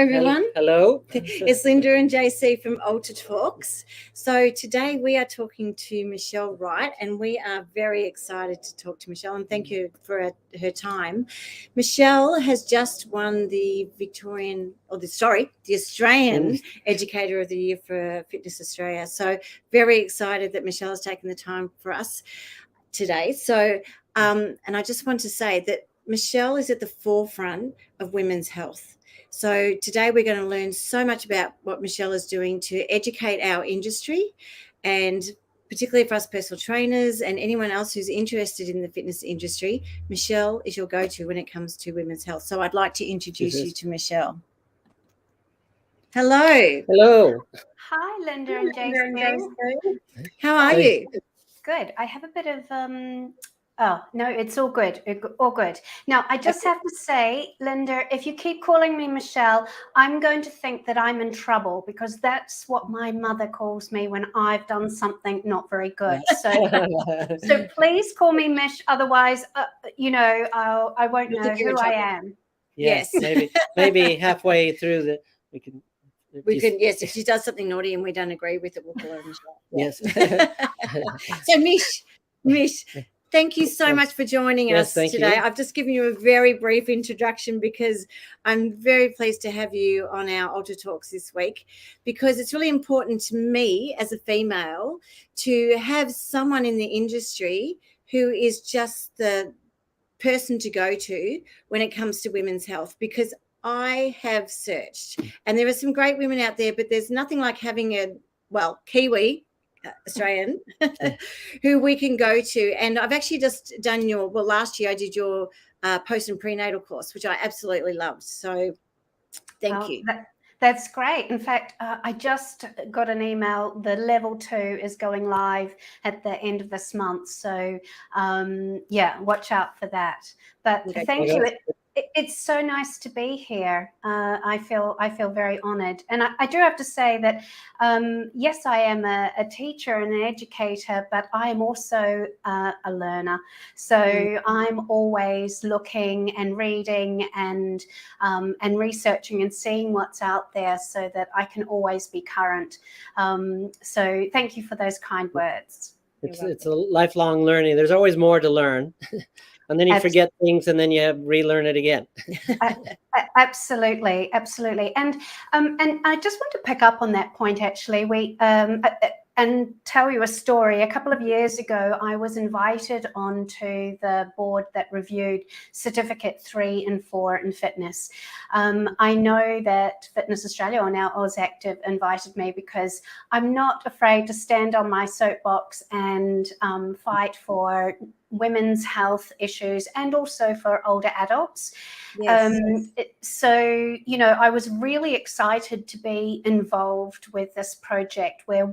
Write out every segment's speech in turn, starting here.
everyone. Hello. It's Linda and JC from ALTA Talks. So today we are talking to Mish Wright, and we are very excited to talk to Michelle, and thank you for her time. Michelle has just won the Australian Educator of the Year for Fitness Australia. So very excited that Michelle has taken the time for us today. So, and I just want to say that Michelle is at the forefront of women's health. So today we're going to learn so much about what Michelle is doing to educate our industry, and particularly for us personal trainers and anyone else who's interested in the fitness industry. Michelle is your go-to when it comes to women's health. So I'd like to introduce you to Michelle. Hello. Hello. Hi, Linda and Jason. How are you? Good. I have a bit of oh no, it's all good. All good. Now I just have to say, Linda, if you keep calling me Michelle, I'm going to think that I'm in trouble, because that's what my mother calls me when I've done something not very good. So please call me Mish. Otherwise, I won't know who I am. Yes, maybe halfway through we can. Yes, if she does something naughty and we don't agree with it, we'll call her Michelle. Yes. So Mish, thank you so much for joining us today. I've just given you a very brief introduction because I'm very pleased to have you on our ALTA Talks this week, because it's really important to me as a female to have someone in the industry who is just the person to go to when it comes to women's health, because I have searched and there are some great women out there, but there's nothing like having a Kiwi Australian who we can go to. And I've actually just done last year I did your post and prenatal course, which I absolutely loved. So thank you. That's great. In fact, I just got an email. The level 2 is going live at the end of this month. So watch out for that. But thank you. It's so nice to be here. I feel very honoured, and I do have to say that yes, I am a teacher and an educator, but I am also a learner. So I'm always looking and reading and researching and seeing what's out there, so that I can always be current. So thank you for those kind words. It's a lifelong learning. There's always more to learn. And then you forget things, and then you relearn it again. Absolutely. And I just want to pick up on that point, actually. And tell you a story. A couple of years ago, I was invited onto the board that reviewed Certificate 3 and 4 in fitness. I know that Fitness Australia, or now AUSActive, invited me because I'm not afraid to stand on my soapbox and fight for women's health issues and also for older adults. Yes. So, I was really excited to be involved with this project where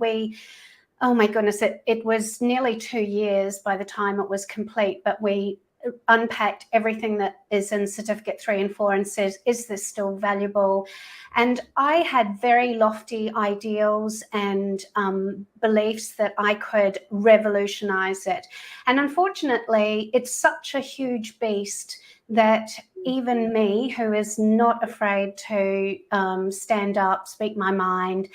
oh my goodness, it was nearly 2 years by the time it was complete, but we unpacked everything that is in Certificate 3 and 4 and said, is this still valuable? And I had very lofty ideals and beliefs that I could revolutionize it. And unfortunately, it's such a huge beast that even me, who is not afraid to stand up, speak my mind,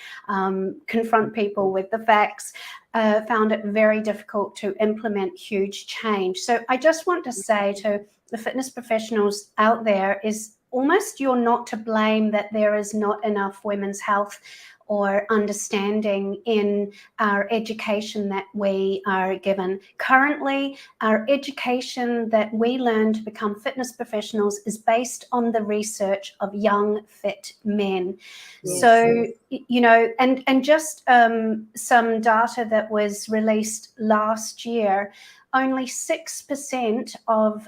confront people with the facts, found it very difficult to implement huge change. So I just want to say to the fitness professionals out there, is almost you're not to blame that there is not enough women's health or understanding in our education that we are given. Currently, our education that we learn to become fitness professionals is based on the research of young, fit men. Yes. So, and just some data that was released last year, only 6% of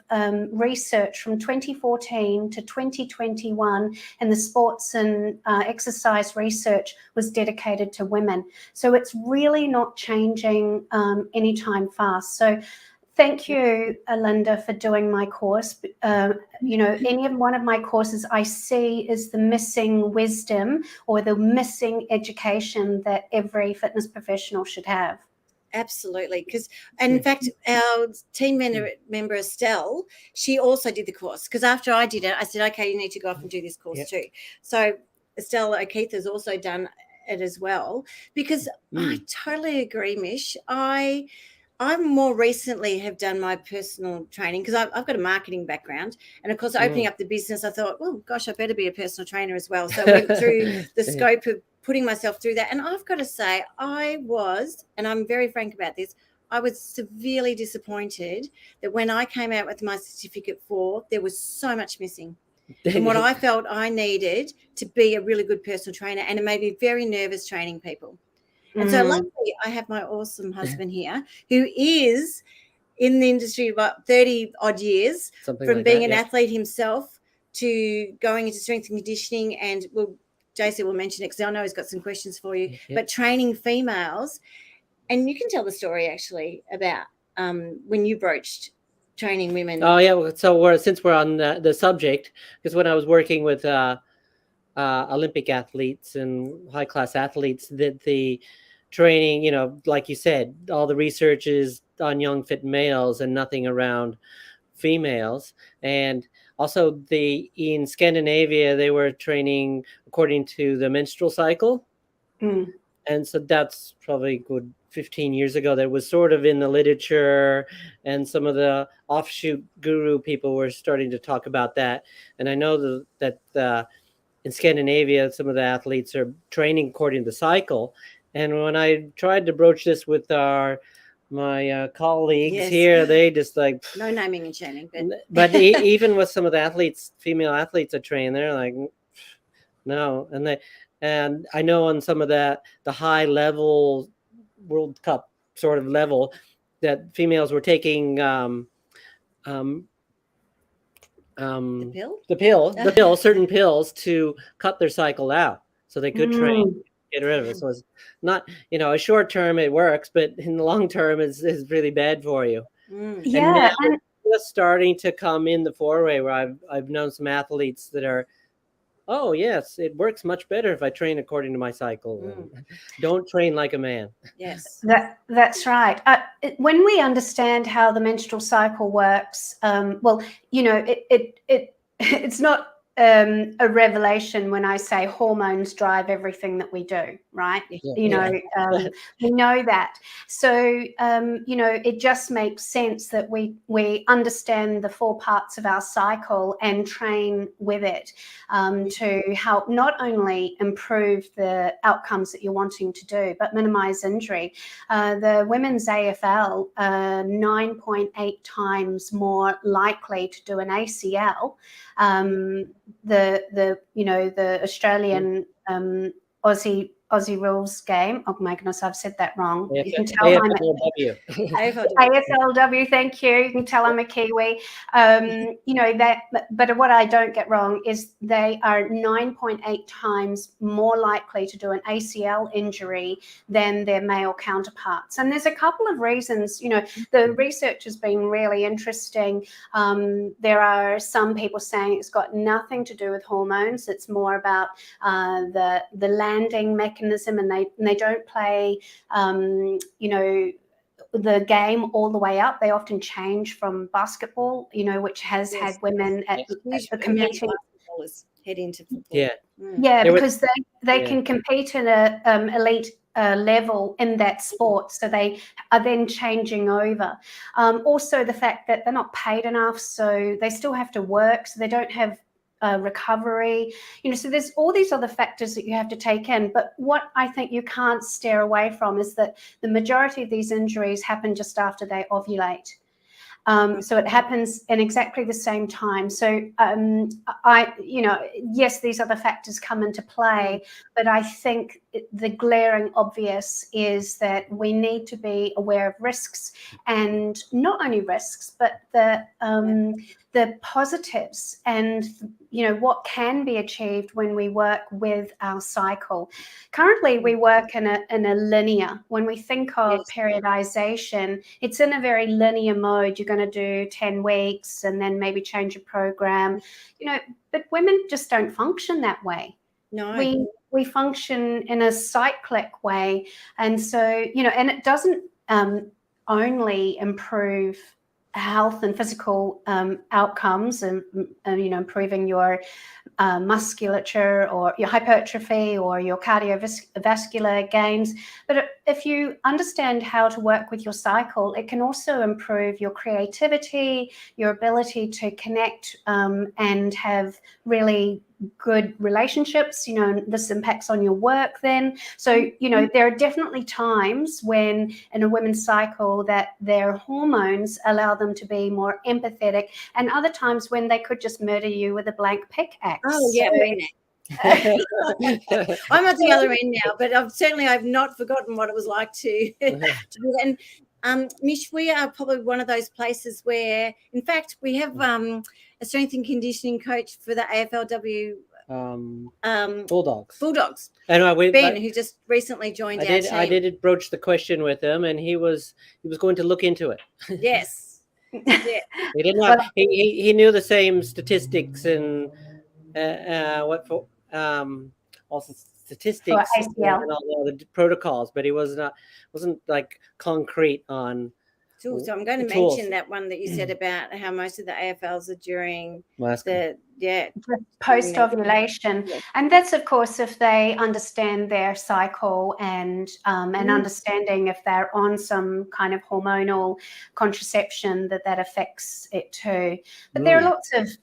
research from 2014 to 2021 in the sports and exercise research was dedicated to women. So it's really not changing anytime fast. So thank you, Linda, for doing my course. Any one of my courses I see is the missing wisdom or the missing education that every fitness professional should have. Absolutely, because in fact our team member Estelle, she also did the course, because after I did it I said, okay, you need to go off and do this course too. So Estelle O'Keefe has also done it as well, because I totally agree, Mish. I more recently have done my personal training because I've got a marketing background, and of course opening up the business, I thought, well, gosh, I better be a personal trainer as well. So I went through the scope of putting myself through that, and I've got to say I was, and I'm very frank about this, I was severely disappointed that when I came out with my certificate 4, there was so much missing from what I felt I needed to be a really good personal trainer, and it made me very nervous training people. And so luckily I have my awesome husband here who is in the industry about 30 odd years, something from like being an athlete himself to going into strength and conditioning. And JC will mention it because I know he's got some questions for you, but training females. And you can tell the story actually about when you broached training women. Oh yeah, so since we're on the subject, because when I was working with Olympic athletes and high class athletes, that the training, you know, like you said, all the research is on young fit males and nothing around females. And also in Scandinavia, they were training according to the menstrual cycle. And so that's probably good 15 years ago. That was sort of in the literature, and some of the offshoot guru people were starting to talk about that. And I know that in Scandinavia, some of the athletes are training according to the cycle. And when I tried to broach this with my colleagues here, they just like, no naming and shaming, but even with some of the athletes, female athletes I train, they're like, no. And I know on some of the high level World Cup sort of level, that females were taking the pill, certain pills to cut their cycle out so they could train, get rid of it. So it's not, you know, a short term it works, but in the long term is really bad for you. Yeah, and now it's starting to come in the foray where I've known some athletes that are, oh yes, it works much better if I train according to my cycle. Don't train like a man. Yes, that's right. When we understand how the menstrual cycle works, well, you know, it's not a revelation when I say hormones drive everything that we do, right? We know that. So, you know, it just makes sense that we understand the 4 parts of our cycle and train with it to help not only improve the outcomes that you're wanting to do, but minimize injury. The women's AFL are 9.8 times more likely to do an ACL. The Australian Aussie rules game. Oh my goodness, I've said that wrong. You can tell AFLW. AFLW, thank you. You can tell I'm a Kiwi. You know that, but what I don't get wrong is they are 9.8 times more likely to do an ACL injury than their male counterparts. And there's a couple of reasons. You know, the research has been really interesting. There are some people saying it's got nothing to do with hormones. It's more about the landing mechanism, and they don't play, you know, the game all the way up. They often change from basketball, you know, which has had women at competing. Head into football. Because they can compete at a elite level in that sport, so they are then changing over. Also, the fact that they're not paid enough, so they still have to work, so they don't have recovery, you know, so there's all these other factors that you have to take in. But what I think you can't stare away from is that the majority of these injuries happen just after they ovulate. So it happens in exactly the same time. So yes, these other factors come into play, but I think the glaring obvious is that we need to be aware of risks, and not only risks, but the positives, and you know what can be achieved when we work with our cycle. Currently, we work in a linear. When we think of periodization, it's in a very linear mode. You're going to do 10 weeks and then maybe change your program, you know. But women just don't function that way. No, we function in a cyclic way, and so you know, and it doesn't only improve health and physical outcomes, and improving your musculature or your hypertrophy or your cardiovascular gains. But if you understand how to work with your cycle, it can also improve your creativity, your ability to connect and have really good relationships. This impacts on your work then. So, there are definitely times when in a women's cycle that their hormones allow them to be more empathetic, and other times when they could just murder you with a blank pickaxe. Oh, yeah. I'm at the other end now, but I've not forgotten what it was like to do that. And Mish, we are probably one of those places where, in fact, we have a strength and conditioning coach for the AFLW Bulldogs. And Ben, who just recently joined our team. I did broach the question with him, and he was going to look into it. Yes. Yeah. He didn't have. He knew the same statistics and also statistics and all the protocols, but he wasn't like concrete on tools. So I'm going to mention that one that you said about how most of the AFLs are during post-ovulation. Yeah. And that's, of course, if they understand their cycle and understanding if they're on some kind of hormonal contraception that affects it too. But there are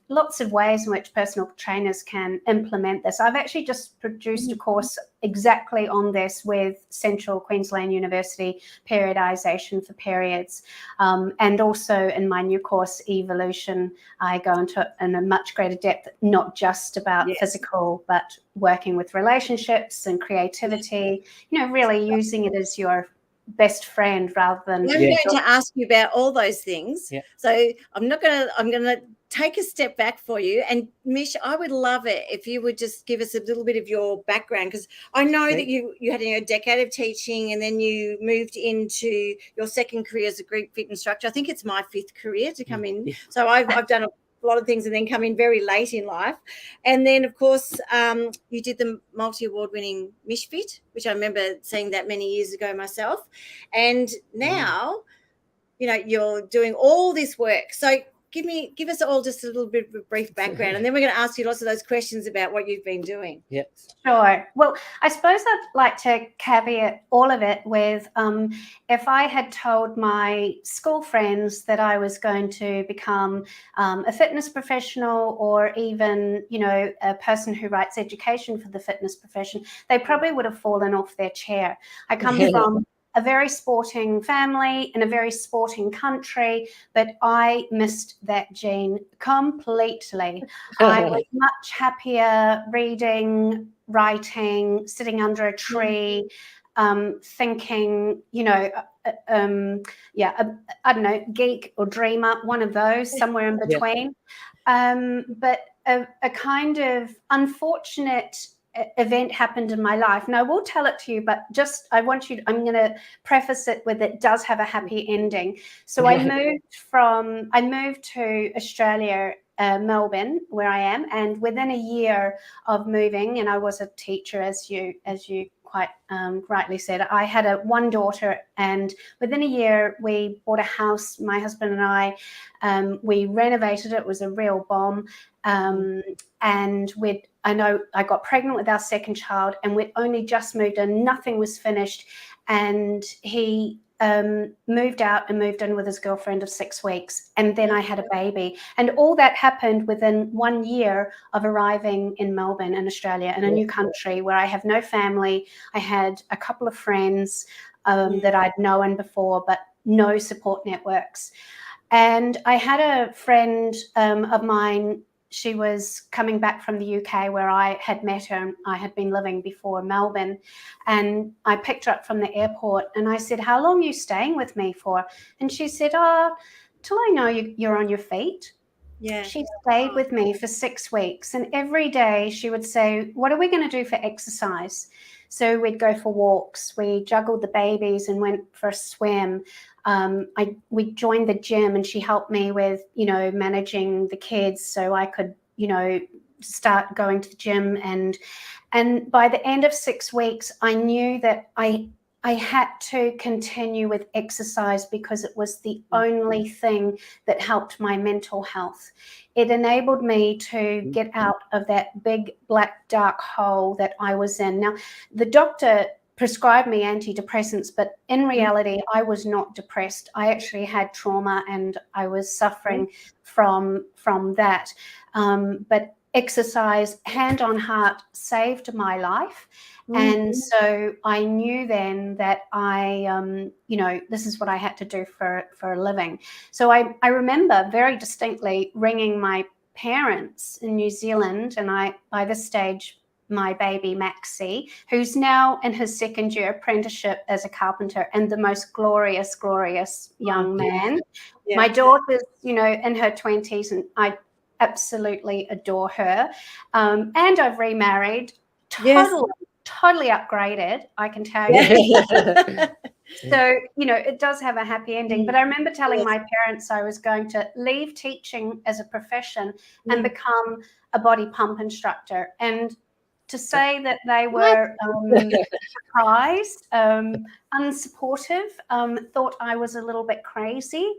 lots of ways in which personal trainers can implement this. I've actually just produced a course exactly on this with Central Queensland University, periodization for periods. And also in my new course, EVEolution, I go into it in a much greater depth, not just about physical, but working with relationships and creativity, really using it as your best friend rather than... I'm going to ask you about all those things. Yeah. So I'm going to take a step back for you. And Mish, I would love it if you would just give us a little bit of your background, because I know that you had a decade of teaching and then you moved into your second career as a group fit instructor. I think it's my fifth career to come in. So I've done a lot of things and then come in very late in life. And then, of course, you did the multi-award-winning Mishfit, which I remember seeing that many years ago myself. And now, you're doing all this work. So give us all just a little bit of a brief background, and then we're going to ask you lots of those questions about what you've been doing. Yes. Sure. Well, I suppose I'd like to caveat all of it with if I had told my school friends that I was going to become a fitness professional, or even, a person who writes education for the fitness profession, they probably would have fallen off their chair. I come from a very sporting family in a very sporting country, but I missed that gene completely. I was much happier reading, writing, sitting under a tree, thinking, I don't know, geek or dreamer, one of those, somewhere in between. But a kind of unfortunate event happened in my life. And I will tell it to you, but I'm going to preface it with, it does have a happy ending. So I moved to Australia, Melbourne, where I am. And within a year of moving, and I was a teacher, as you quite rightly said, I had one daughter, and within a year we bought a house, my husband and I. We renovated it. It was a real bomb. And I got pregnant with our second child, and we'd only just moved in. Nothing was finished. And he moved out and moved in with his girlfriend of 6 weeks. And then I had a baby. And all that happened within 1 year of arriving in Melbourne, in Australia, in a new country where I have no family. I had a couple of friends that I'd known before, but no support networks. And I had a friend of mine. She was coming back from the UK, where I had met her, and I had been living before Melbourne. And I picked her up from the airport and I said, "How long are you staying with me for?" And she said, "Till I know you're on your feet." Yeah. She stayed with me for 6 weeks. And every day she would say, "What are we going to do for exercise?" So we'd go for walks. We juggled the babies and went for a swim. We joined the gym, and she helped me with, managing the kids so I could, start going to the gym. And by the end of 6 weeks, I knew that I I had to continue with exercise because it was the only thing that helped my mental health. It enabled me to get out of that big black dark hole that I was in. Now, the doctor prescribed me antidepressants, but in reality, I was not depressed. I actually had trauma and I was suffering from that. But exercise, hand on heart, saved my life. And so I knew then that this is what I had to do for a living. So I remember very distinctly ringing my parents in New Zealand, and by this stage, my baby Maxie, who's now in his second year apprenticeship as a carpenter, and the most glorious young man. Yeah. My daughter's, in her 20s, and I absolutely adore her. And I've remarried, totally upgraded, I can tell you. So, it does have a happy ending. But I remember telling my parents I was going to leave teaching as a profession and become a body pump instructor. And to say that they were surprised, unsupportive, thought I was a little bit crazy.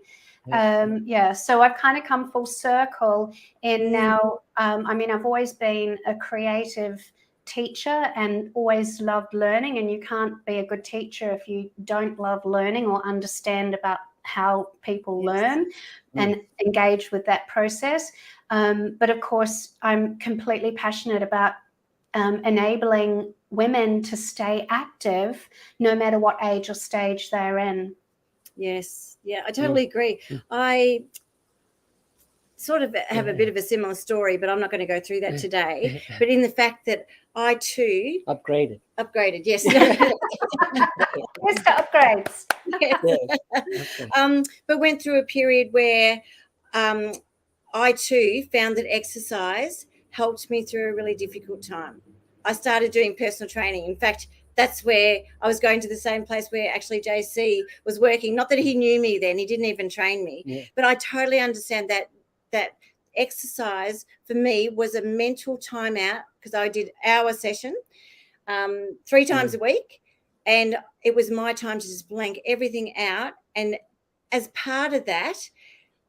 So I've kind of come full circle in now. I've always been a creative teacher and always loved learning, and you can't be a good teacher if you don't love learning or understand about how people learn and engage with that process. But of course, I'm completely passionate about enabling women to stay active no matter what age or stage they're in. Yes. Yeah, I totally agree. I sort of have a bit of a similar story, but I'm not going to go through that today. But in the fact that I too upgraded, yes. Yes, to upgrades. Yes. But went through a period where I too found that exercise helped me through a really difficult time. I started doing personal training. In fact, that's where I was going to the same place where actually JC was working. Not that he knew me then, he didn't even train me, but I totally understand that exercise for me was a mental timeout, because I did hour session 3 times a week, and it was my time to just blank everything out. And as part of that,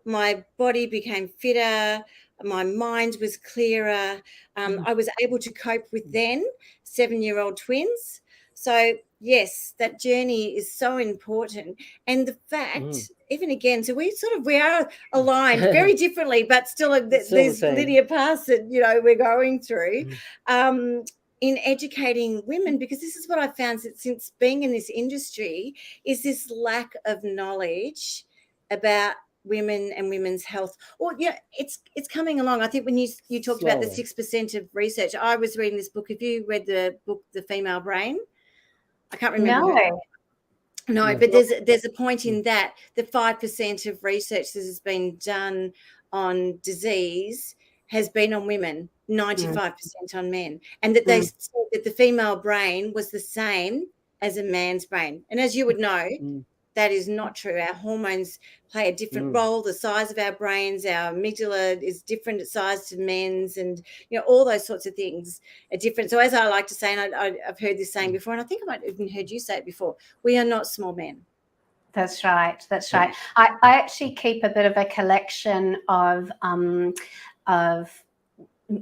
my body became fitter, my mind was clearer. I was able to cope with then 7-year-old twins. So yes, that journey is so important. And the fact, even again, so we are aligned very differently, but still there's linear paths that, we're going through in educating women, because this is what I found since being in this industry, is this lack of knowledge about women and women's health. Or it's coming along. I think when you talked about the 6% of research, I was reading this book. Have you read the book The Female Brain? I can't remember. No, but there's a point in that the 5% of research that has been done on disease has been on women, 95% on men, and that they said that the female brain was the same as a man's brain. And as you would know, that is not true. Our hormones play a different role. The size of our brains, our amygdala is different size to men's, and all those sorts of things are different. So as I like to say, and I've heard this saying before, and I think I might have even heard you say it before, we are not small men. That's right. I actually keep a bit of a collection of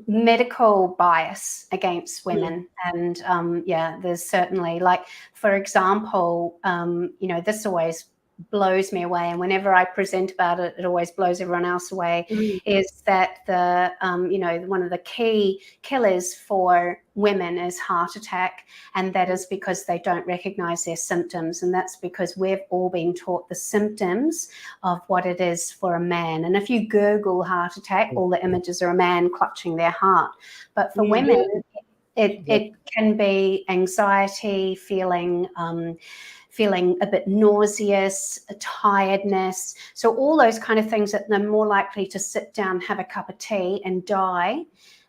medical bias against women, and there's certainly, like, for example, this always blows me away, and whenever I present about it, it always blows everyone else away, is that the one of the key killers for women is heart attack, and that is because they don't recognize their symptoms, and that's because we've all been taught the symptoms of what it is for a man. And if you Google heart attack, all the images are a man clutching their heart, but for women it can be anxiety, feeling a bit nauseous, a tiredness. So all those kind of things that they're more likely to sit down, have a cup of tea and die.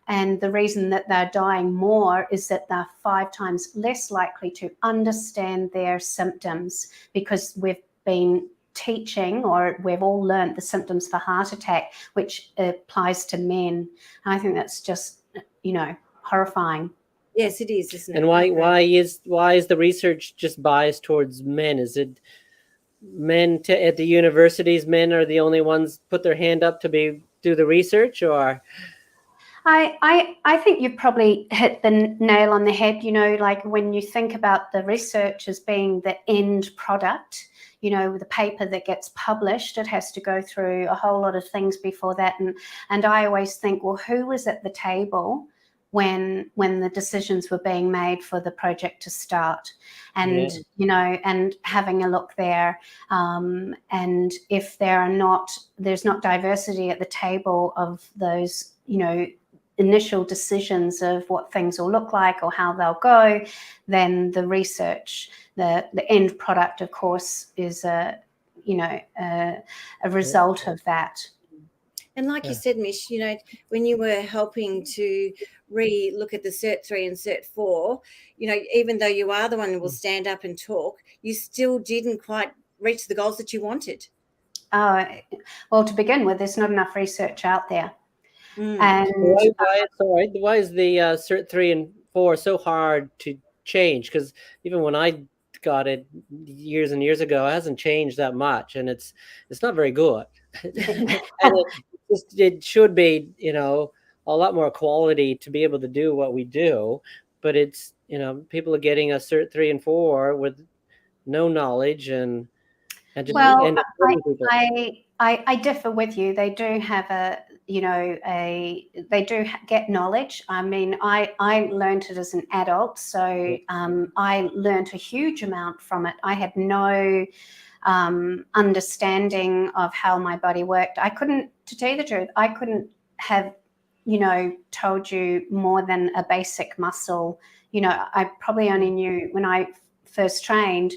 And the reason that they're dying more is that they're 5 times less likely to understand their symptoms, because we've been teaching, or we've all learned the symptoms for heart attack, which applies to men. And I think that's just, horrifying. Yes, it is, isn't it? And why is the research just biased towards men? Is it men at the universities? Men are the only ones put their hand up to do the research, or? I think you probably hit the nail on the head. Like when you think about the research as being the end product, the paper that gets published, it has to go through a whole lot of things before that. And I always think, well, who was at the table when the decisions were being made for the project to start? And, and having a look there. And if there's not diversity at the table of those, initial decisions of what things will look like or how they'll go, then the research, the end product, of course, is a result of that. And like you said, Mish, when you were helping to re-look at the Cert 3 and Cert 4, even though you are the one who will stand up and talk, you still didn't quite reach the goals that you wanted. Well, to begin with, there's not enough research out there. And why is the Cert 3 and 4 so hard to change? Because even when I got it years and years ago, it hasn't changed that much, and it's not very good. And it should be, a lot more quality to be able to do what we do. But it's, people are getting a Cert 3 and 4 with no knowledge and just end up hurting people. I differ with you. They do have they do get knowledge. I mean, I learned it as an adult, so I learned a huge amount from it. I had no understanding of how my body worked. To tell you the truth, I couldn't have, told you more than a basic muscle. I probably only knew when I first trained,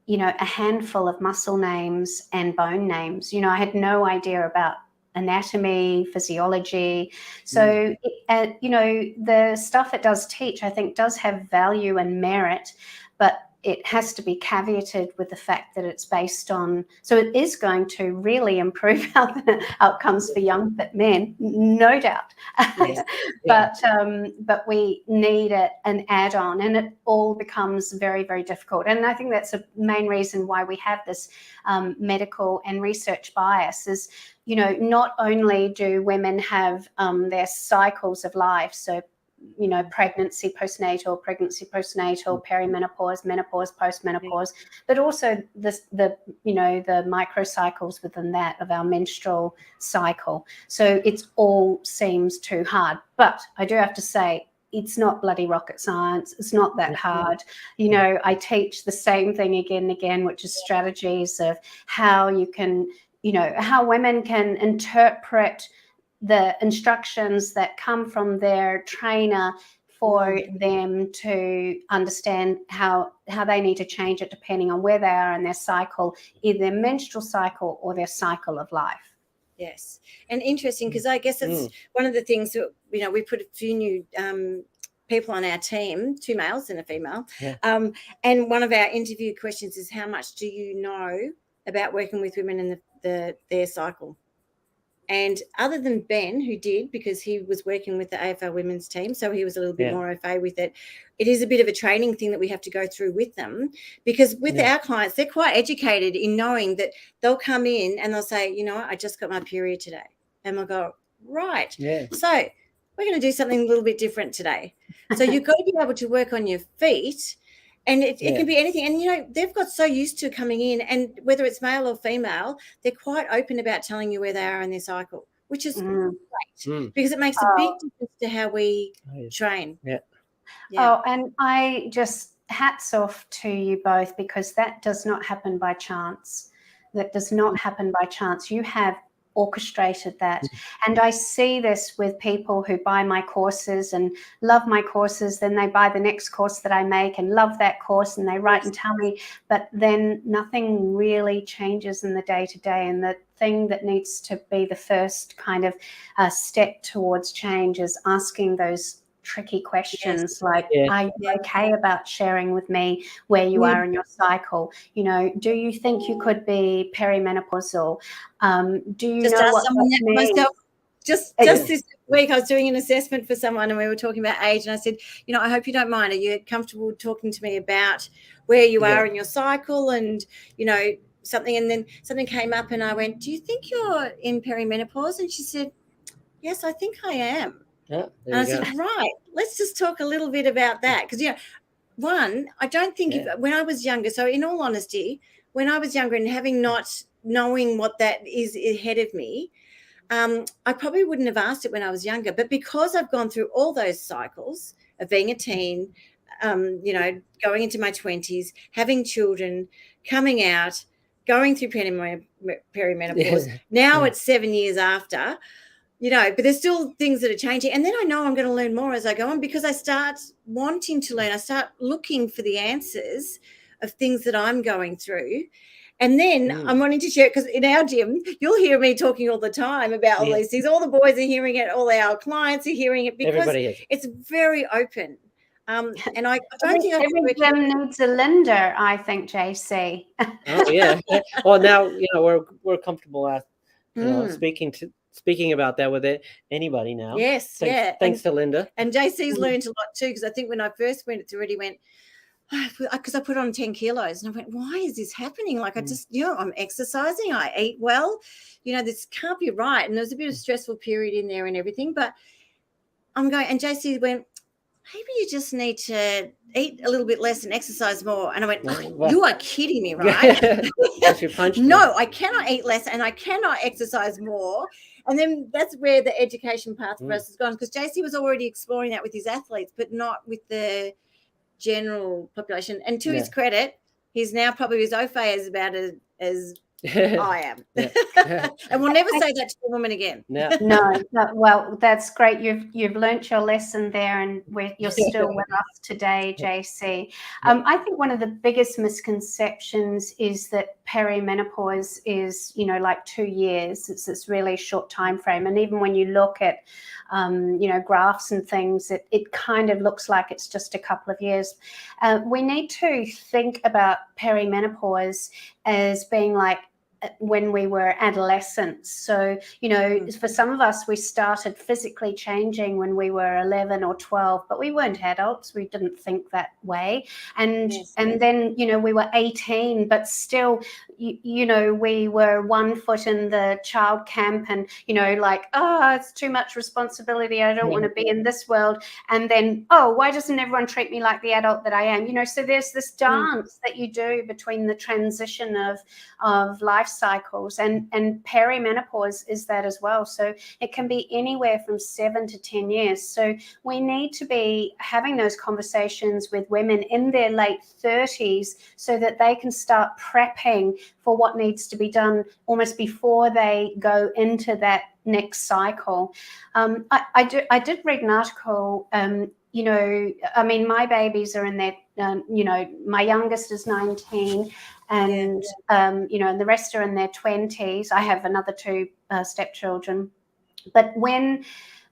a handful of muscle names and bone names. I had no idea about anatomy, physiology. So, the stuff it does teach, I think, does have value and merit, but it has to be caveated with the fact that it's based on, so it is going to really improve outcomes for young fit men, no doubt. Yes. But we need an add-on, and it all becomes very, very difficult. And I think that's a main reason why we have this medical and research bias is, not only do women have their cycles of life, so pregnancy, postnatal, perimenopause, menopause, postmenopause, but also the microcycles within that of our menstrual cycle. So it all seems too hard. But I do have to say, it's not bloody rocket science. It's not that hard. I teach the same thing again and again, which is strategies of how you can, how women can interpret the instructions that come from their trainer for them to understand how they need to change it depending on where they are in their cycle, either their menstrual cycle or their cycle of life. Yes. And interesting, because I guess it's one of the things that, we put a few new people on our team, 2 males and a female. Yeah. And one of our interview questions is, how much do you know about working with women in their cycle? And other than Ben, who did, because he was working with the AFL women's team, so he was a little bit more au fait with it, it is a bit of a training thing that we have to go through with them, because with our clients, they're quite educated in knowing that they'll come in and they'll say, I just got my period today. And they'll go, right. Yeah. So we're going to do something a little bit different today. So you've got to be able to work on your feet. And it can be anything. And, they've got so used to coming in, and whether it's male or female, they're quite open about telling you where they are in their cycle, which is great because it makes a big difference to how we train. Yeah. Oh, and I just hats off to you both, because that does not happen by chance. That does not happen by chance. You have orchestrated that. And I see this with people who buy my courses and love my courses, then they buy the next course that I make and love that course, and they write and tell me, but then nothing really changes in the day-to-day. And the thing that needs to be the first kind of step towards change is asking those tricky questions like, are you okay about sharing with me where you are in your cycle? Do you think you could be perimenopausal? Do you just know ask what someone that means? myself. Just this week, I was doing an assessment for someone and we were talking about age, and I said, I hope you don't mind. Are you comfortable talking to me about where you are in your cycle and, something? And then something came up and I went, do you think you're in perimenopause? And she said, yes, I think I am. Yeah, and I said, right, let's just talk a little bit about that. Because, one, I don't think when I was younger, so in all honesty, when I was younger and knowing what that is ahead of me, I probably wouldn't have asked it when I was younger. But because I've gone through all those cycles of being a teen, going into my 20s, having children, coming out, going through perimenopause. Now it's 7 years after, but there's still things that are changing. And then I know I'm going to learn more as I go on because I start wanting to learn. I start looking for the answers of things that I'm going through. And then I'm wanting to share it because in our gym, you'll hear me talking all the time about all these things. All the boys are hearing it. All our clients are hearing it because it's very open. And I don't think every gym needs a Linda, I think, JC. Oh, yeah. Well, now, we're comfortable at, speaking about that with anybody now. Yes, Thanks to Linda. And JC's learned a lot too, because I think when I first went, it's already went, because I put on 10 kilos and I went, why is this happening? Like I just, I'm exercising, I eat well, this can't be right. And there was a bit of a stressful period in there and everything, but I'm going, and JC went, maybe you just need to eat a little bit less and exercise more. And I went, you are kidding me, right? No, I cannot eat less and I cannot exercise more. And then that's where the education path for us has gone, because JC was already exploring that with his athletes, but not with the general population. And to his credit, he's now probably as au fait as about as I am. And we'll never say that to a woman again. No. Well, that's great. You've learnt your lesson there, and you're still with us today, JC. I think one of the biggest misconceptions is that perimenopause is, like 2 years. It's this really short time frame. And even when you look at, graphs and things, it kind of looks like it's just a couple of years. We need to think about perimenopause as being like when we were adolescents. So, for some of us, we started physically changing when we were 11 or 12, but we weren't adults. We didn't think that way. And then, we were 18, but still, we were 1 foot in the child camp and, it's too much responsibility. I don't want to be in this world. And then, why doesn't everyone treat me like the adult that I am? So there's this dance that you do between the transition of life cycles, and perimenopause is that as well. So it can be anywhere from 7 to 10 years. So we need to be having those conversations with women in their late 30s so that they can start prepping for what needs to be done almost before they go into that next cycle. I did read an article. My babies are in their, my youngest is 19 and, and the rest are in their 20s. I have another 2 stepchildren. But when,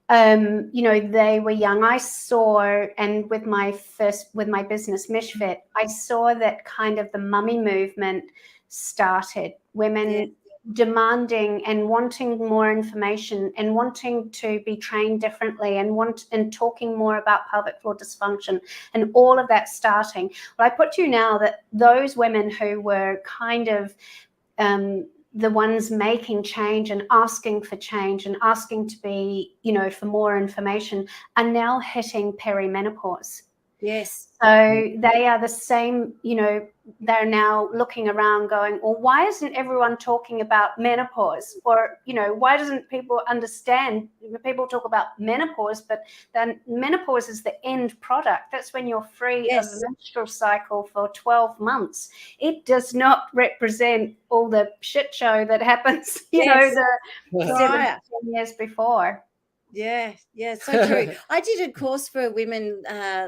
they were young, I saw, and with my business, Mishfit, I saw that kind of the mummy movement started. Women demanding and wanting more information and wanting to be trained differently and talking more about pelvic floor dysfunction and all of that starting. Well, I put to you now that those women who were kind of the ones making change and asking for change and asking to be, for more information are now hitting perimenopause. Yes. So they are the same, they're now looking around going, well, why isn't everyone talking about menopause? Or, why doesn't people understand? People talk about menopause, but then menopause is the end product. That's when you're free of the menstrual cycle for 12 months. It does not represent all the shit show that happens, the 7 years before. Yeah, so true. I did a course for women,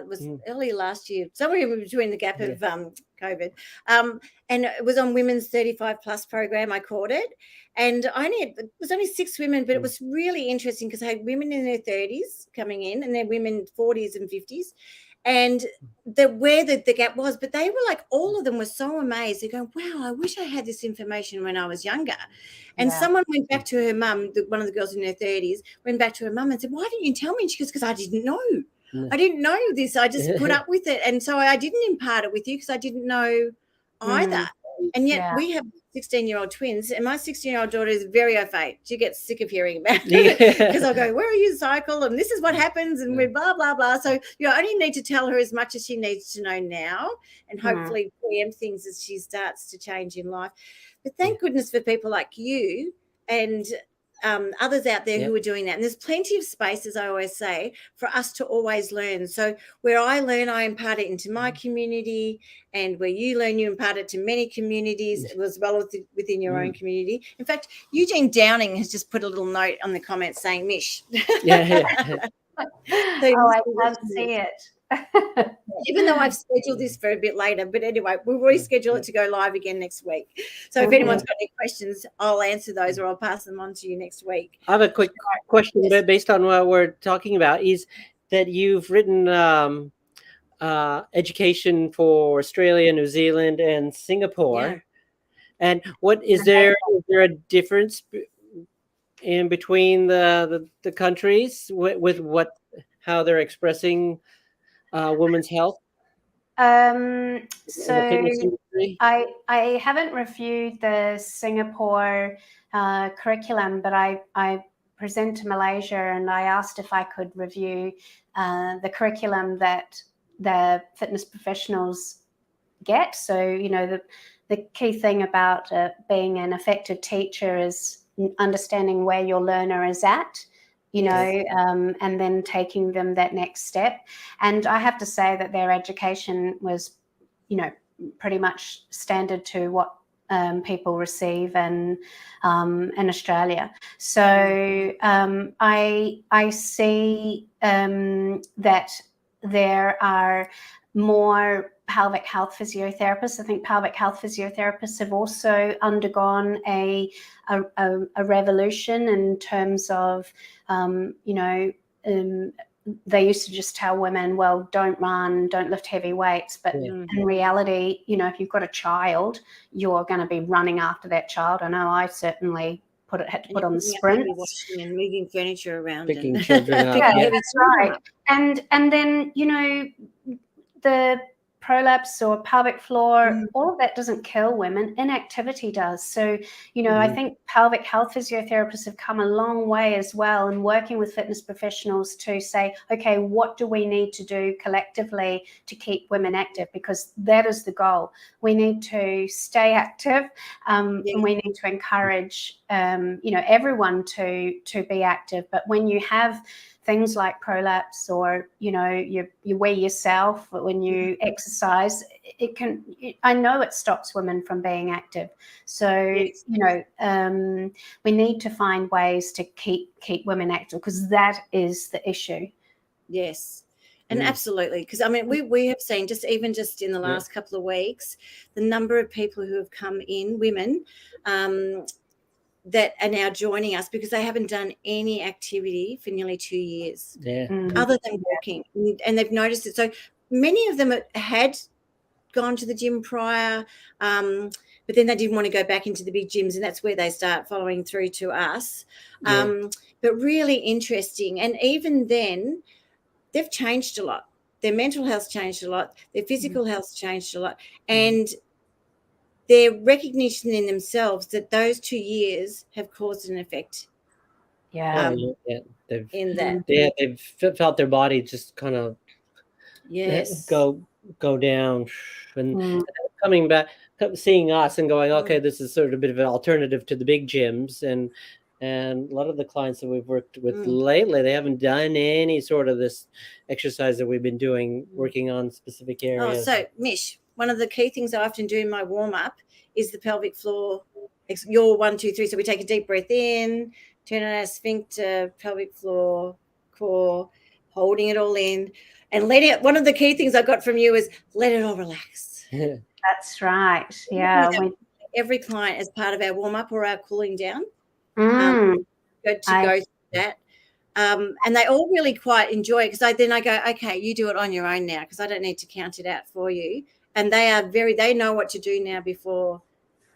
was early last year, somewhere in between the gap of COVID, and it was on Women's 35 Plus program. I caught it, and it was only 6 women, but it was really interesting because I had women in their 30s coming in and then women 40s and 50s, and where the gap was, but they were like, all of them were so amazed. They're going, wow, I wish I had this information when I was younger. And someone went back to her mum, one of the girls in her 30s, went back to her mum and said, why didn't you tell me? And she goes, because I didn't know. I didn't know this. I just put up with it. And so I didn't impart it with you because I didn't know either. And yet we have 16-year-old twins, and my 16-year-old daughter is very au fait. She gets sick of hearing about it because I'll go, where are you, cycle? And this is what happens, and we're blah, blah, blah. So you only need to tell her as much as she needs to know now, and hopefully preempt things as she starts to change in life. But thank goodness for people like you and others out there who are doing that. And there's plenty of space, as I always say, for us to always learn. So where I learn, I impart it into my community, and where you learn, you impart it to many communities as well as within your own community. In fact, Eugene Downing has just put a little note on the comments saying, Mish. So I can't see it. Even though I've scheduled this for a bit later, but anyway, we'll reschedule it to go live again next week. So if anyone's got any questions, I'll answer those, or I'll pass them on to you next week. I have a quick question based on what we're talking about, is that you've written education for Australia, New Zealand, and Singapore. And what is there a difference in between the countries with how they're expressing women's health? So I haven't reviewed the Singapore curriculum, but I present to Malaysia, and I asked if I could review the curriculum that the fitness professionals get. So, you know, the key thing about being an effective teacher is understanding where your learner is at, you know, and then taking them that next step. And I have to say that their education was, you know, pretty much standard to what people receive in Australia. So I see that there are more pelvic health physiotherapists. I think pelvic health physiotherapists have also undergone a revolution in terms of, you know, they used to just tell women, well, don't run, don't lift heavy weights. But in reality, you know, if you've got a child, you're going to be running after that child. I know I certainly had to put on the sprints. And moving furniture around. Picking children up. That's right. And then, you know, the prolapse or pelvic floor, all of that doesn't kill women. Inactivity does. So, you know, I think pelvic health physiotherapists have come a long way as well in working with fitness professionals to say, okay, what do we need to do collectively to keep women active? Because that is the goal. We need to stay active, and we need to encourage, you know, everyone to be active. But when you have things like prolapse, or, you know, you weigh yourself when you exercise, I know it stops women from being active. So, you know, we need to find ways to keep women active, because that is the issue. Yes. And absolutely, because I mean, we have seen just in the last couple of weeks, the number of people who have come in, women, that are now joining us because they haven't done any activity for nearly 2 years, other than walking, and they've noticed it. So many of them had gone to the gym prior, but then they didn't want to go back into the big gyms, and that's where they start following through to us. But really interesting, and even then, they've changed a lot. Their mental health changed a lot. Their physical health changed a lot, and their recognition in themselves that those 2 years have caused an effect. They've felt their body just kind of go down, and coming back, seeing us and going, okay, this is sort of a bit of an alternative to the big gyms. And a lot of the clients that we've worked with lately, they haven't done any sort of this exercise that we've been doing, working on specific areas. Oh, so Mish, one of the key things I often do in my warm-up is the pelvic floor, your 1, 2, 3. So we take a deep breath in, turn on our sphincter, pelvic floor, core, holding it all in, and let it. One of the key things I got from you is let it all relax. That's right. Yeah. Every client, as part of our warm-up or our cooling down, go through that. And they all really quite enjoy it, because then I go, okay, you do it on your own now, because I don't need to count it out for you. And they know what to do now before,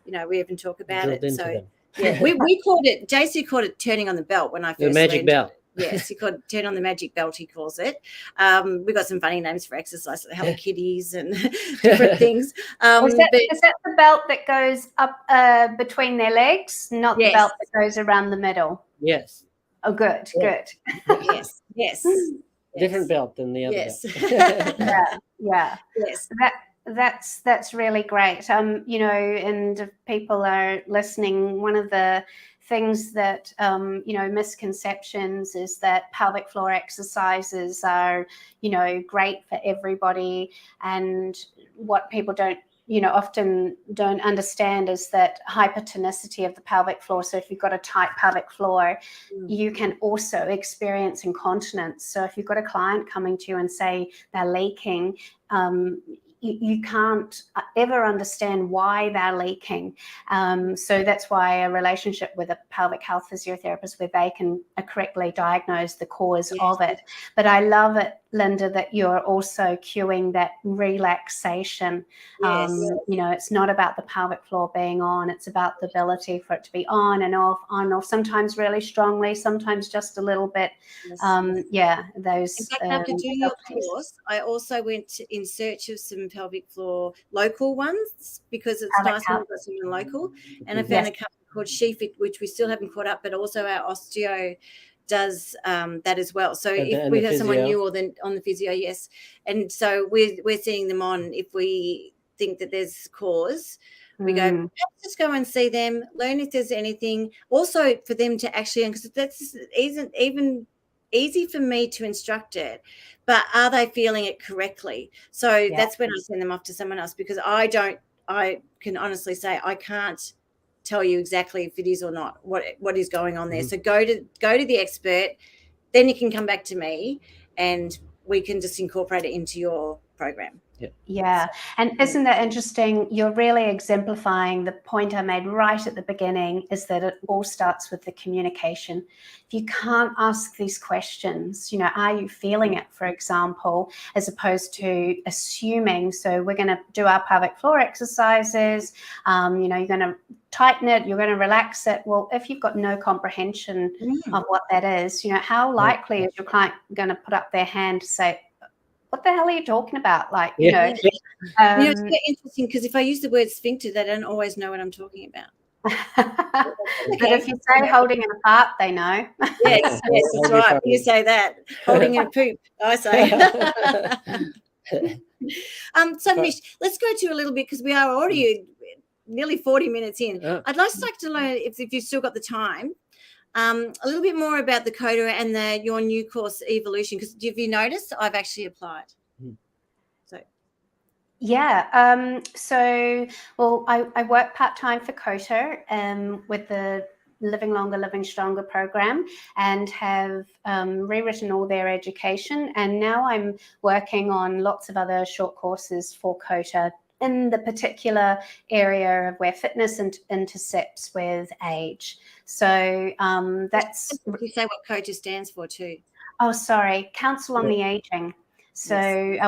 we even talk about it. So yeah, we called it, JC called it turning on the belt when I first learned. The magic belt. Yes, he called turn on the magic belt, he calls it. We got some funny names for exercise, like Hello Kitties and different things. Is that the belt that goes up between their legs, not the belt that goes around the middle? Yes. Oh, good. Yes. Different belt than the other belt. Yeah. Yes. That's really great. And if people are listening, one of the things that misconceptions is that pelvic floor exercises are great for everybody, and what people often don't understand is that hypertonicity of the pelvic floor. So if you've got a tight pelvic floor, you can also experience incontinence. So if you've got a client coming to you and say they're leaking, you can't ever understand why they're leaking. So that's why a relationship with a pelvic health physiotherapist, where they can correctly diagnose the cause of it. But I love it, Linda, that you're also cueing that relaxation. It's not about the pelvic floor being on, it's about the ability for it to be on and off, sometimes really strongly, sometimes just a little bit. Those. In fact, after doing your course, I also went in search of some pelvic floor local ones, because it's nice when you've got someone local. And I found a company called SheFit, which we still haven't caught up, but also our osteo does that as well. So if we have someone new, or then on the physio, yes. And so we're seeing them on if we think that there's cause. We go, just go and see them, learn if there's anything. Also for them to actually, because that's isn't even easy for me to instruct it, but are they feeling it correctly? So that's when I send them off to someone else, because I can honestly say I can't tell you exactly if it is or not what is going on there. So go to the expert, then you can come back to me and we can just incorporate it into your program. Yeah. And isn't that interesting? You're really exemplifying the point I made right at the beginning, is that it all starts with the communication. If you can't ask these questions, are you feeling it, for example, as opposed to assuming, so we're going to do our pelvic floor exercises, you're going to tighten it, you're going to relax it. Well, if you've got no comprehension of what that is, how likely is your client going to put up their hand to say, what the hell are you talking about? It's very interesting, because if I use the word sphincter, they don't always know what I'm talking about. But if you say holding it apart, they know. Yes, that's right. You say that, holding in a poop, I say. So Mish, let's go to a little bit, because we are already nearly 40 minutes in. I'd like to learn, if you've still got the time, a little bit more about the CODA and your new course, EVEolution, because have you noticed I've actually applied? I work part-time for CODA with the Living Longer, Living Stronger program, and have rewritten all their education. And now I'm working on lots of other short courses for CODA in the particular area of where fitness intercepts with age. So that's... Did you say what CODA stands for too? Oh, sorry, Council on the Aging. So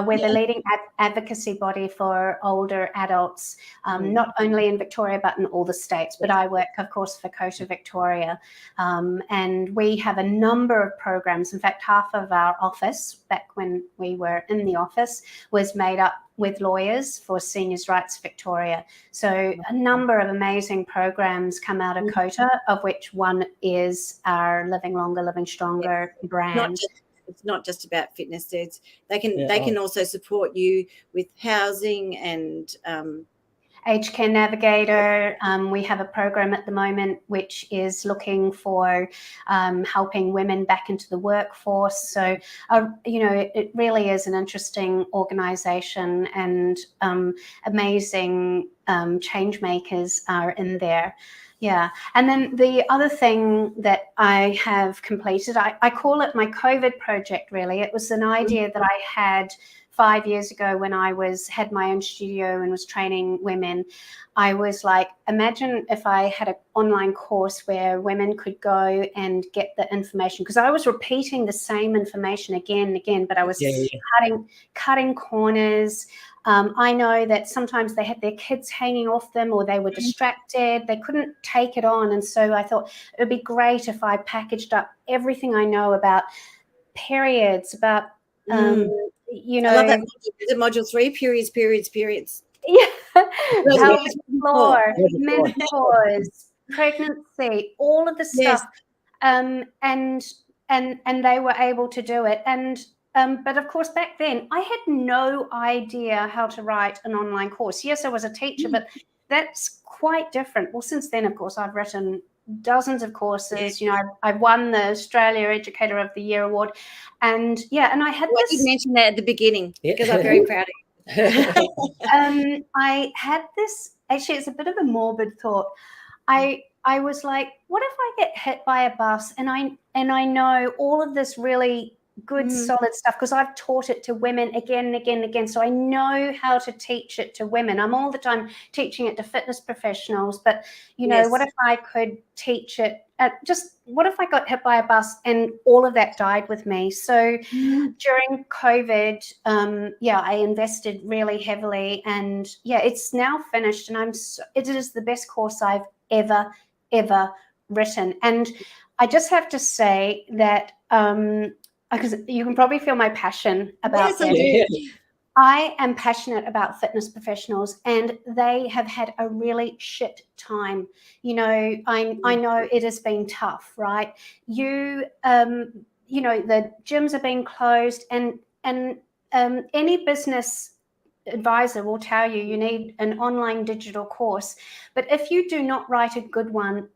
we're the leading advocacy body for older adults, not only in Victoria, but in all the states. But I work, of course, for CODA Victoria. And we have a number of programs. In fact, half of our office, back when we were in the office, was made up with lawyers for Seniors' Rights Victoria. So a number of amazing programs come out of CODA, of which one is our Living Longer, Living Stronger brand. It's not just about fitness. They can also support you with housing and Aged Care Navigator. We have a program at the moment which is looking for helping women back into the workforce. So, it really is an interesting organisation, and amazing change makers are in there. Yeah. And then the other thing that I have completed, I call it my COVID project, really. It was an idea that I had 5 years ago when I had my own studio and was training women, I was like, imagine if I had an online course where women could go and get the information, because I was repeating the same information again and again, but I was cutting corners. I know that sometimes they had their kids hanging off them, or they were distracted. They couldn't take it on. And so I thought it would be great if I packaged up everything I know about periods, about, you know. I love that module 3, periods. Yeah. Pelvic floor, menopause, pregnancy, all of the stuff. And they were able to do it. And but of course, back then, I had no idea how to write an online course. Yes, I was a teacher, but that's quite different. Well, since then, of course, I've written dozens of courses. You know, I've won the Australia Educator of the Year award. And and I had this. You mentioned that at the beginning because I'm very proud of you. I had this, actually, it's a bit of a morbid thought. I was like, what if I get hit by a bus and I know all of this really good, solid stuff, because I've taught it to women again and again and again. So I know how to teach it to women. I'm all the time teaching it to fitness professionals. But, you know, what if I could teach it? What if I got hit by a bus and all of that died with me? So during COVID, I invested really heavily, and it's now finished, and it is the best course I've ever written. And I just have to say that because you can probably feel my passion about this. I am passionate about fitness professionals, and they have had a really shit time. You know, I know it has been tough, right? You know, the gyms are being closed, and any business advisor will tell you you need an online digital course. But if you do not write a good one,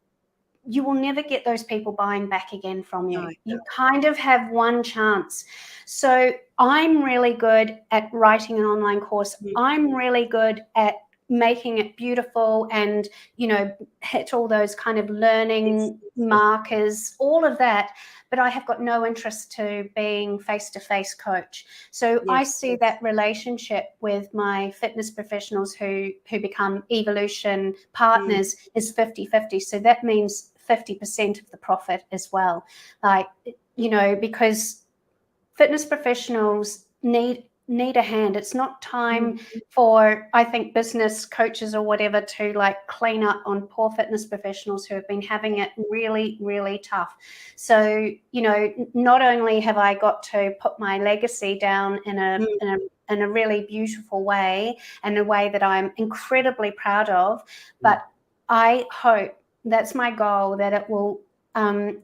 you will never get those people buying back again from you. You kind of have one chance. So I'm really good at writing an online course. I'm really good at making it beautiful and, you know, hit all those kind of learning markers, all of that. But I have got no interest to being face-to-face coach. So I see that relationship with my fitness professionals who become EVEolution partners is 50-50. So that means 50% of the profit as well. Like, you know, because fitness professionals need a hand. It's not time for, I think, business coaches or whatever to like clean up on poor fitness professionals who have been having it really, really tough. So, you know, not only have I got to put my legacy down in a really beautiful way, and a way that I'm incredibly proud of, but I hope, that's my goal, that it will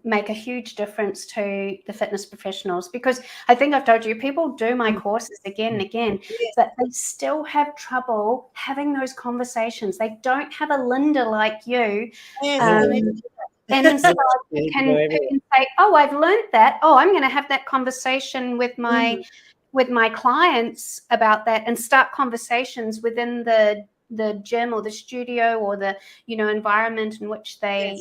make a huge difference to the fitness professionals. Because I think I've told you, people do my courses again and again, but they still have trouble having those conversations. They don't have a Linda like you. And so can say, oh, I've learned that. Oh, I'm going to have that conversation with my clients about that, and start converstions within the gym or the studio or the, you know, environment in which they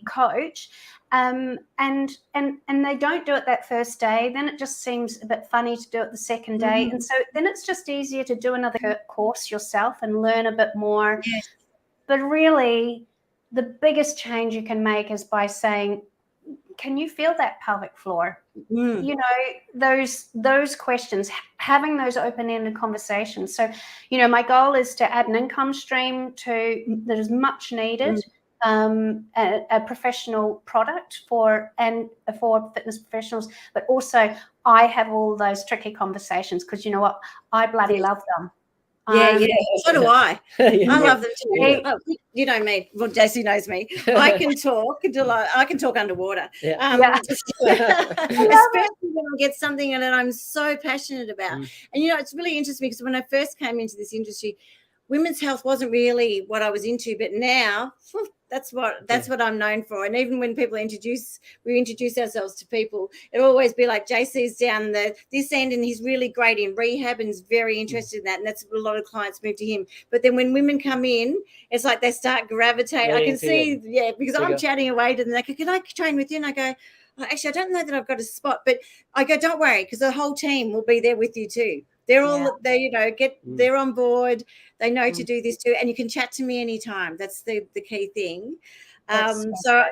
coach, and they don't do it that first day. Then it just seems a bit funny to do it the second day, and so then it's just easier to do another course yourself and learn a bit more. But really, the biggest change you can make is by saying, can you feel that pelvic floor? You know, those questions, having those open-ended conversations. So, you know, my goal is to add an income stream that is much needed, a professional product for fitness professionals, but also I have all those tricky conversations, because you know what, I bloody love them. So do I. I love them too. You know me. Well, Jesse knows me. I can talk until I can talk underwater. Especially when I get something that I'm so passionate about. And you know, it's really interesting, because when I first came into this industry, women's health wasn't really what I was into, but now that's what I'm known for. And even when we introduce ourselves to people, it'll always be like, JC's down this end, and he's really great in rehab and is very interested in that, and that's a lot of clients move to him. But then when women come in, it's like they start gravitating. I can see, because I'm chatting away to them. They go, can I train with you? And I go, actually, I don't know that I've got a spot, but I go, don't worry, because the whole team will be there with you too. They're all they're on board. They know to do this too, and you can chat to me anytime. That's the key thing. So I'm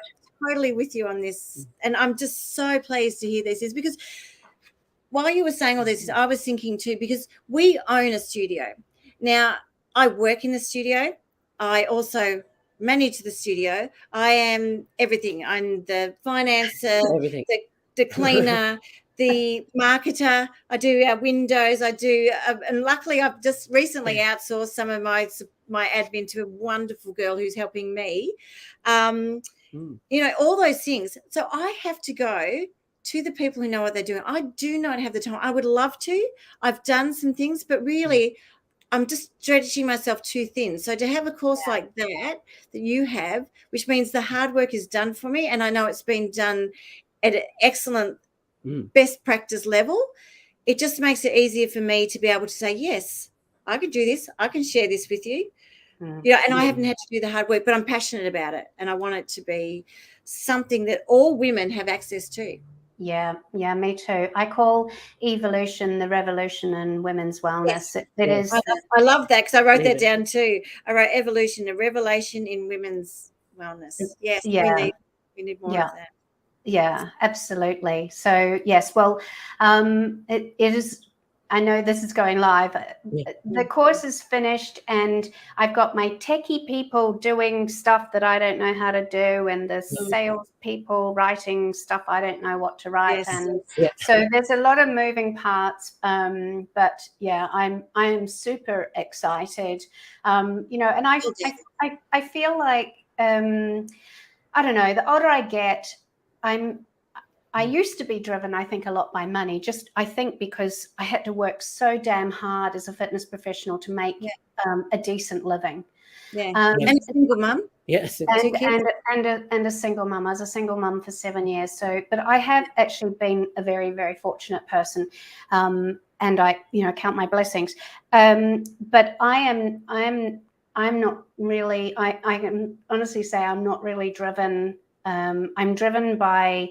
totally with you on this, and I'm just so pleased to hear this. Is because while you were saying all this, I was thinking too, because we own a studio. Now, I work in the studio. I also manage the studio. I am everything. I'm the financer, the cleaner, the marketer. I do our windows. I do, and luckily I've just recently outsourced some of my admin to a wonderful girl who's helping me. All those things. So I have to go to the people who know what they're doing. I do not have the time. I would love to. I've done some things, but really I'm just stretching myself too thin. So to have a course like that you have, which means the hard work is done for me, and I know it's been done at an excellent best practice level, it just makes it easier for me to be able to say, yes, I can do this. I can share this with you. And I haven't had to do the hard work, but I'm passionate about it, and I want it to be something that all women have access to. Yeah, me too. I call EVEolution the revolution in women's wellness. Yes. I love that, because I wrote that down too. I wrote evolution, a revelation in women's wellness. Yes, we need more of that. Yeah, absolutely. So yes, well, it is. I know this is going live. The course is finished, and I've got my techie people doing stuff that I don't know how to do, and the sales people writing stuff I don't know what to write. So there's a lot of moving parts. But yeah, I am super excited. And I feel like I don't know. The older I get, I used to be driven, I think, a lot by money. I think because I had to work so damn hard as a fitness professional to make a decent living. And a single mum. Yes. And a single mum. I was a single mum for 7 years. So, but I have actually been a very, very fortunate person. And I, count my blessings. But I'm not really, I can honestly say I'm not really driven. I'm driven by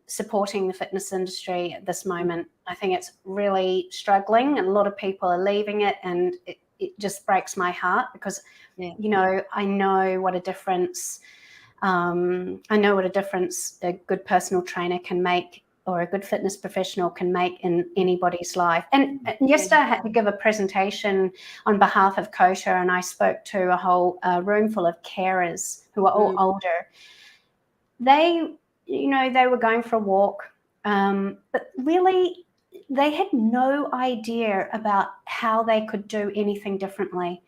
supporting the fitness industry at this moment. I think it's really struggling, and a lot of people are leaving it, and it just breaks my heart, because I know what a difference a good personal trainer can make, or a good fitness professional can make in anybody's life. And yesterday I had to give a presentation on behalf of Kosher, and I spoke to a whole room full of carers who are all older. They were going for a walk, but really they had no idea about how they could do anything differently.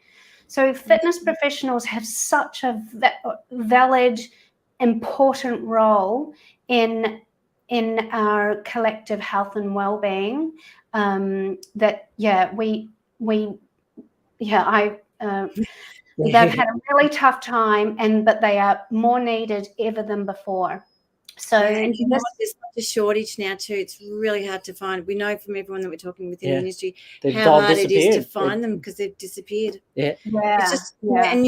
So fitness professionals have such a valid, important role in our collective health and well-being, they've had a really tough time, but they are more needed ever than before. So there's such a shortage now too. It's really hard to find. We know from everyone that we're talking with in the industry how hard it is to find them, because they've disappeared. It's just, and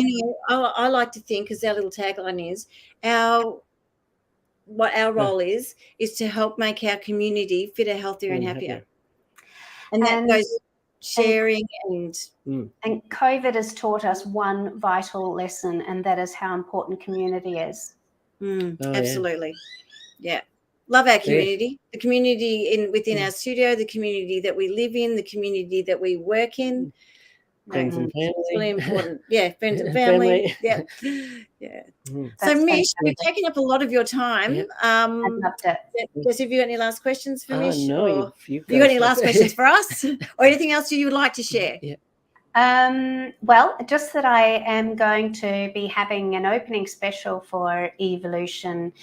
I like to think, because our little tagline is what our role is to help make our community fitter, healthier, and happier. And that goes sharing and COVID has taught us one vital lesson, and that is how important community is. Absolutely. Yeah. Love our community, the community within our studio, the community that we live in, the community that we work in. Friends and family. It's really important. Yeah, friends and family. Yeah. So, Mish, we've taken up a lot of your time. I loved it. Jess, have you got any last questions for Mish? No, have you got any last questions for us, or anything else you would like to share? Well, just that I am going to be having an opening special for EVEolution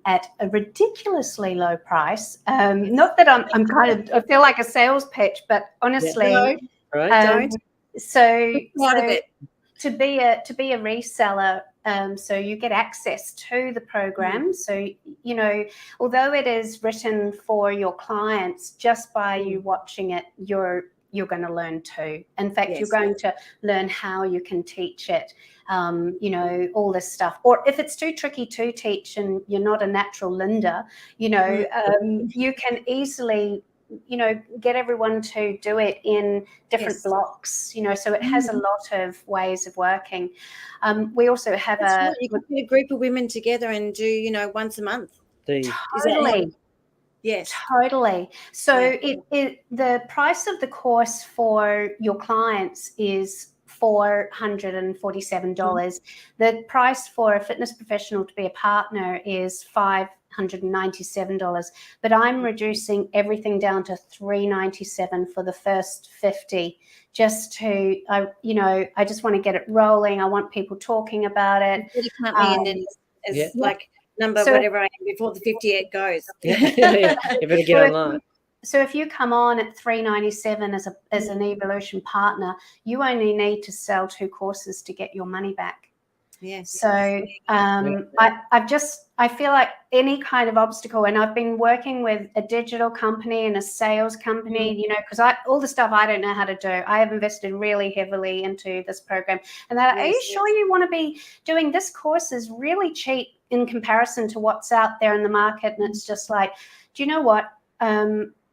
at a ridiculously low price. Not that I'm kind of, I feel like a sales pitch, but honestly, to be a reseller, so you get access to the program. So, although it is written for your clients, just by you watching it, you're going to learn too. In fact, you're going to learn how you can teach it, all this stuff. Or if it's too tricky to teach and you're not a natural Linda, you can easily get everyone to do it in different blocks, so it has a lot of ways of working. We also have you can put a group of women together and do, once a month. Totally. Yes. Totally. So the price of the course for your clients is $447. The price for a fitness professional to be a partner is $597, but I'm reducing everything down to $397 for the first 50, just to, I just want to get it rolling. I want people talking about it. Like number whatever I am before the 58 goes. You better get online. So if you come on at $397 as an EVEolution partner, you only need to sell 2 courses to get your money back. Yes. So I feel like any kind of obstacle, and I've been working with a digital company and a sales company, because all the stuff I don't know how to do. I have invested really heavily into this program, and they're like, are you sure you want to be doing this course? Is really cheap in comparison to what's out there in the market. And it's just like, do you know what?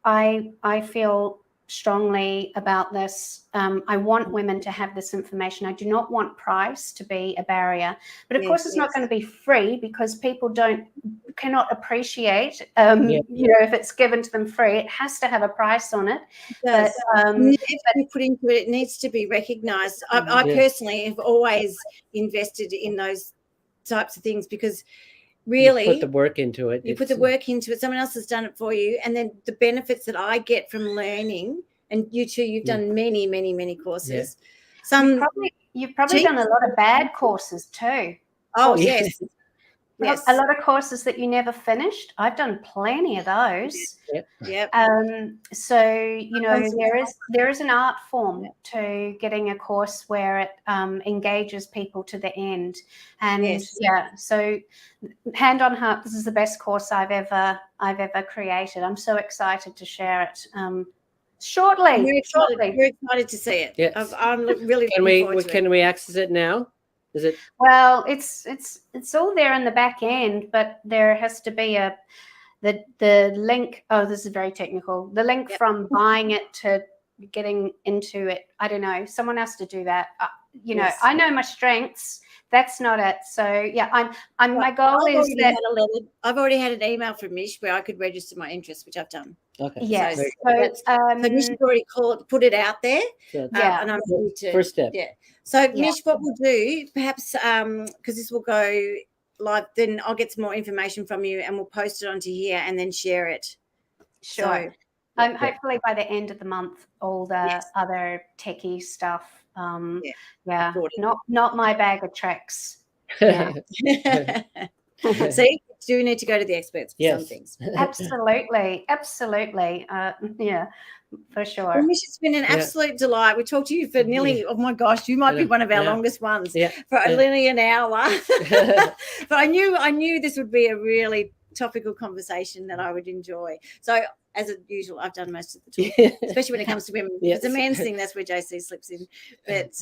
I feel strongly about this. I want women to have this information. I do not want price to be a barrier, but of course it's not going to be free, because people cannot appreciate, if it's given to them free, it has to have a price on it. But you put into it, it needs to be recognized. I personally have always invested in those types of things, because really you put the work into it. Someone else has done it for you, and then the benefits that I get from learning, and you too, you've done many, many, many courses. You've probably done a lot of bad courses too. Yes. A lot of courses that you never finished. I've done plenty of those. So there is an art form to getting a course where it engages people to the end. And so hand on heart, this is the best course I've ever created. I'm so excited to share it shortly. We're excited to see it. Yes. I'm really looking forward to it. Can we access it now? Is it? Well, it's all there in the back end, but there has to be the link. Oh, this is very technical. The link from buying it to getting into it. I don't know. Someone has to do that. I know my strengths. That's not it. So my goal is that I've already had an email from Mish where I could register my interest, which I've done. Okay. Yes. So Mish has already put it out there. And I'm ready to. First step. Yeah. So Mish, what we'll do, perhaps, because this will go live, then I'll get some more information from you, and we'll post it onto here and then share it. Sure. So, hopefully by the end of the month, all the other techie stuff. Not my bag of tricks. Yeah. So you do need to go to the experts for some things. Absolutely. For sure. Well, Mish, it's been an absolute delight. We talked to you for nearly, oh my gosh, you might be one of our longest ones for nearly an hour. But I knew this would be a really topical conversation that I would enjoy. So as usual, I've done most of the talk, especially when it comes to women. It's a man's thing, that's where JC slips in. But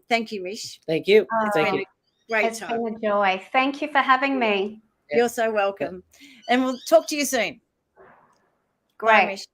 thank you, Mish. Thank you. Thank you. Great time. It's been a joy. Thank you for having me. You're so welcome. And we'll talk to you soon. Great. Bye, Mish.